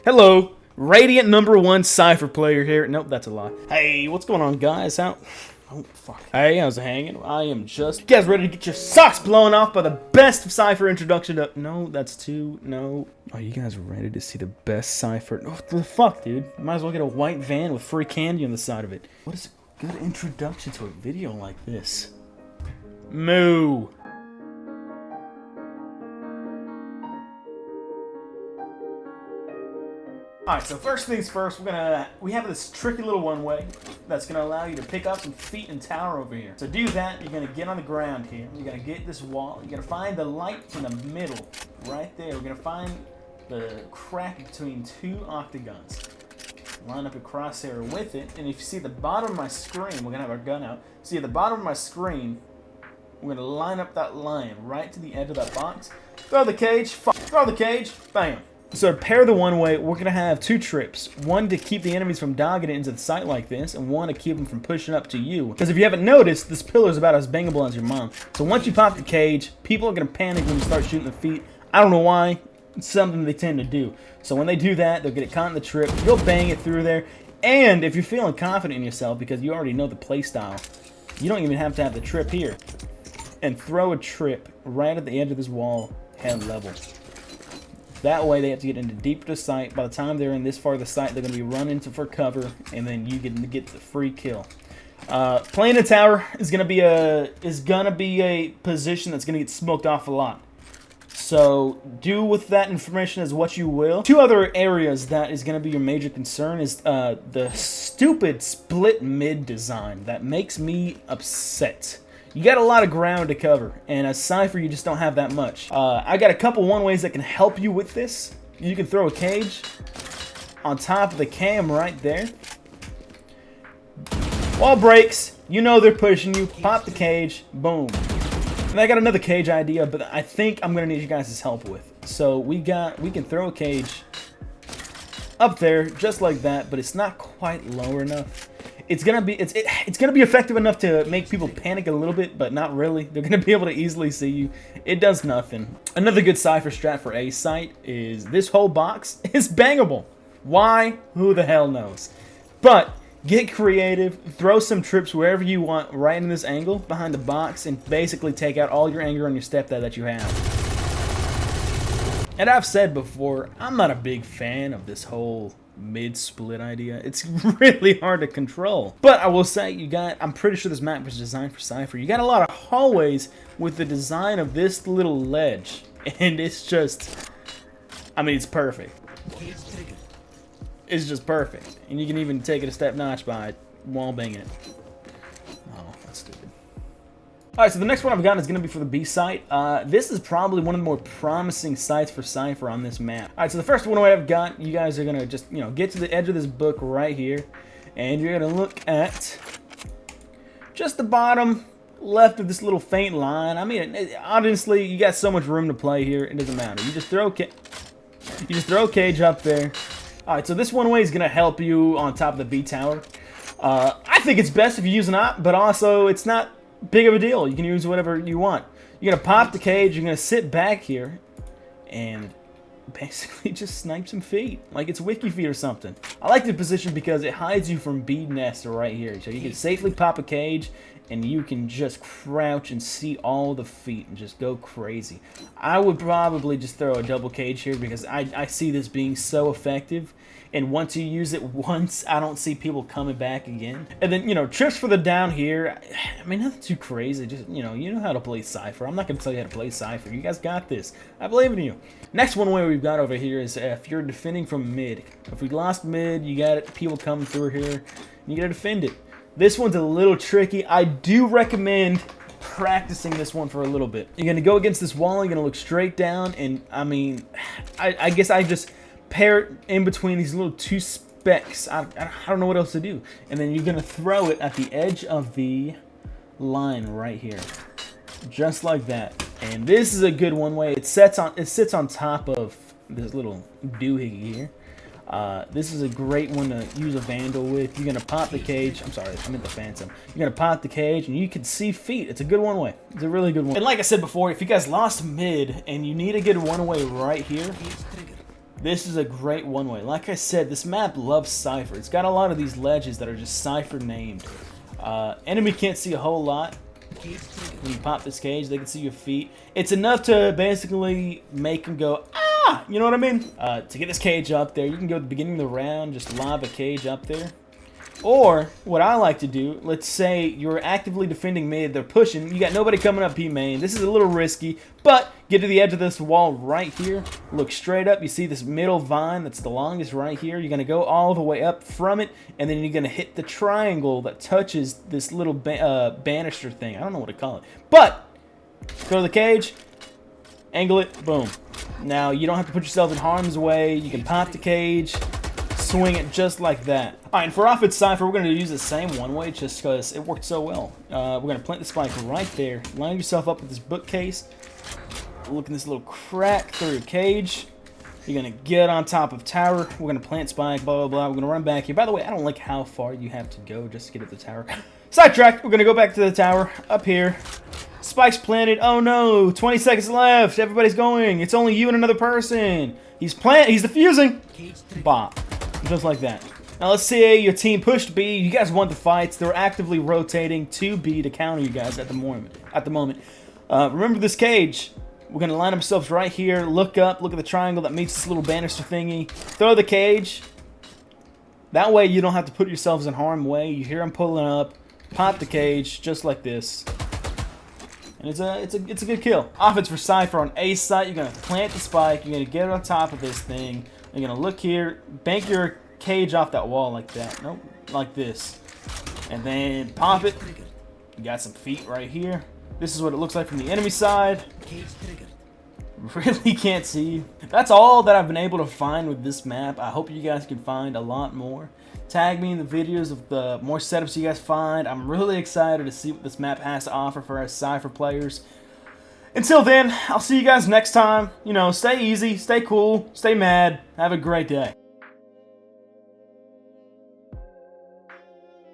Hello, Radiant #1 Cypher player here. Nope, that's a lie. Hey, what's going on, guys? Oh, fuck. Hey, how's it hanging? I am just... You guys ready to get your socks blown off by the best Cypher introduction to... No, that's two. No. Are you guys ready to see the best Cypher? Oh, what the fuck, dude? Might as well get a white van with free candy on the side of it. What is a good introduction to a video like this? Moo. Alright, so first things first, we have this tricky little one-way that's gonna allow you to pick up some feet and tower over here. To do that, you're gonna get on the ground here. You're gonna get this wall. You're gonna find the light in the middle, right there. We're gonna find the crack between two octagons. Line up a crosshair with it, and if you see the bottom of my screen, we're gonna have our gun out. See at the bottom of my screen, we're gonna line up that line right to the edge of that box. Throw the cage, throw the cage, bam. So to pair the one-way, we're going to have two trips. One to keep the enemies from dogging it into the site like this, and one to keep them from pushing up to you. Because if you haven't noticed, this pillar is about as bangable as your mom. So once you pop the cage, people are going to panic when you start shooting the feet. I don't know why. It's something they tend to do. So when they do that, they'll get it caught in the trip. You'll bang it through there. And if you're feeling confident in yourself, because you already know the playstyle, you don't even have to have the trip here. And throw a trip right at the edge of this wall, head level. That way they have to get into deeper to sight. By the time they're in this far of the site, they're going to be running for cover, and then you get the free kill. Playing a tower is going to be a position that's going to get smoked off a lot. So do with that information as what you will. Two other areas that is going to be your major concern is the stupid split mid design that makes me upset. You got a lot of ground to cover, and as Cypher, you just don't have that much. I got a couple one-ways that can help you with this. You can throw a cage on top of the cam right there. Wall breaks, you know they're pushing you. Pop the cage, boom. And I got another cage idea, but I think I'm gonna need you guys' help with. So we can throw a cage up there just like that, but it's not quite low enough. It's gonna be effective enough to make people panic a little bit, but not really. They're gonna be able to easily see you. It does nothing. Another good Cypher strat for a site is this whole box is bangable. Why? Who the hell knows? But get creative, throw some trips wherever you want, right in this angle behind the box, and basically take out all your anger on your stepdad that you have. And I've said before, I'm not a big fan of this whole mid-split idea. It's really hard to control. But I will say, I'm pretty sure this map was designed for Cypher. You got a lot of hallways with the design of this little ledge. And it's just, I mean, it's perfect. It's just perfect. And you can even take it a step notch by wall banging it. Oh, that's stupid. Alright, so the next one I've got is going to be for the B site. This is probably one of the more promising sites for Cypher on this map. Alright, so the first one I've got, you guys are going to just, get to the edge of this book right here. And you're going to look at just the bottom left of this little faint line. I mean, honestly, you got so much room to play here, it doesn't matter. You just throw a cage up there. Alright, so this one way is going to help you on top of the B tower. I think it's best if you use an op, but also it's not big of a deal. You can use whatever you want. You're gonna pop the cage, you're gonna sit back here and basically just snipe some feet like it's wiki feet or something. I like the position because it hides you from bee nest right here, so you can safely pop a cage and you can just crouch and see all the feet and just go crazy. I would probably just throw a double cage here because I see this being so effective. And once you use it once, I don't see people coming back again. And then, trips for the down here. I mean, nothing too crazy. Just, you know how to play Cypher. I'm not going to tell you how to play Cypher. You guys got this. I believe in you. Next one way we've got over here is if you're defending from mid. If we lost mid, you got people coming through here. You got to defend it. This one's a little tricky. I do recommend practicing this one for a little bit. You're going to go against this wall. You're going to look straight down. And, I mean, I guess I just pair it in between these little two specks. I don't know what else to do. And then you're gonna throw it at the edge of the line right here, just like that. And this is a good one way. It sits on top of this little doohickey here. This is a great one to use a vandal with. You're gonna pop the cage. I'm sorry, I meant the phantom. You're gonna pop the cage, and you can see feet. It's a good one way. It's a really good one. And like I said before, if you guys lost mid and you need a good one way right here, This is a great one-way. Like I said, this map loves Cypher. It's got a lot of these ledges that are just Cypher named. Enemy can't see a whole lot. When you pop this cage, they can see your feet. It's enough to basically make them go, ah! You know what I mean? To get this cage up there, you can go at the beginning of the round, just lob a cage up there. Or, what I like to do, let's say you're actively defending mid, they're pushing, you got nobody coming up P main. This is a little risky, but get to the edge of this wall right here, look straight up, you see this middle vine that's the longest right here. You're going to go all the way up from it, and then you're going to hit the triangle that touches this little banister thing. I don't know what to call it. But, go to the cage, angle it, boom. Now, you don't have to put yourself in harm's way. You can pop the cage, swing it just like that. Alright, and for offense Cypher, we're going to use the same one-way just because it worked so well. We're going to plant the spike right there. Line yourself up with this bookcase. Look in this little crack through your cage. You're going to get on top of tower. We're going to plant spike, blah, blah, blah. We're going to run back here. By the way, I don't like how far you have to go just to get at the tower. Sidetrack. We're going to go back to the tower up here. Spike's planted. Oh no, 20 seconds left. Everybody's going. It's only you and another person. He's defusing. Bop. Just like that. Now let's say your team pushed B. You guys won the fights. They're actively rotating to B to counter you guys at the moment. Remember this cage. We're going to line ourselves right here. Look up. Look at the triangle that meets this little banister thingy. Throw the cage. That way you don't have to put yourselves in harm's way. You hear them pulling up. Pop the cage just like this. And it's a good kill. Offense for Cypher on A site. You're going to plant the spike. You're going to get on top of this thing. You're going to look here. Bank your cage off that wall like that. Nope. Like this. And then pop it. You got some feet right here. This is what it looks like from the enemy side. Really can't see. That's all that I've been able to find with this map. I hope you guys can find a lot more. Tag me in the videos of the more setups you guys find. I'm really excited to see what this map has to offer for us Cypher players. Until then, I'll see you guys next time. You know, stay easy, stay cool, stay mad. Have a great day.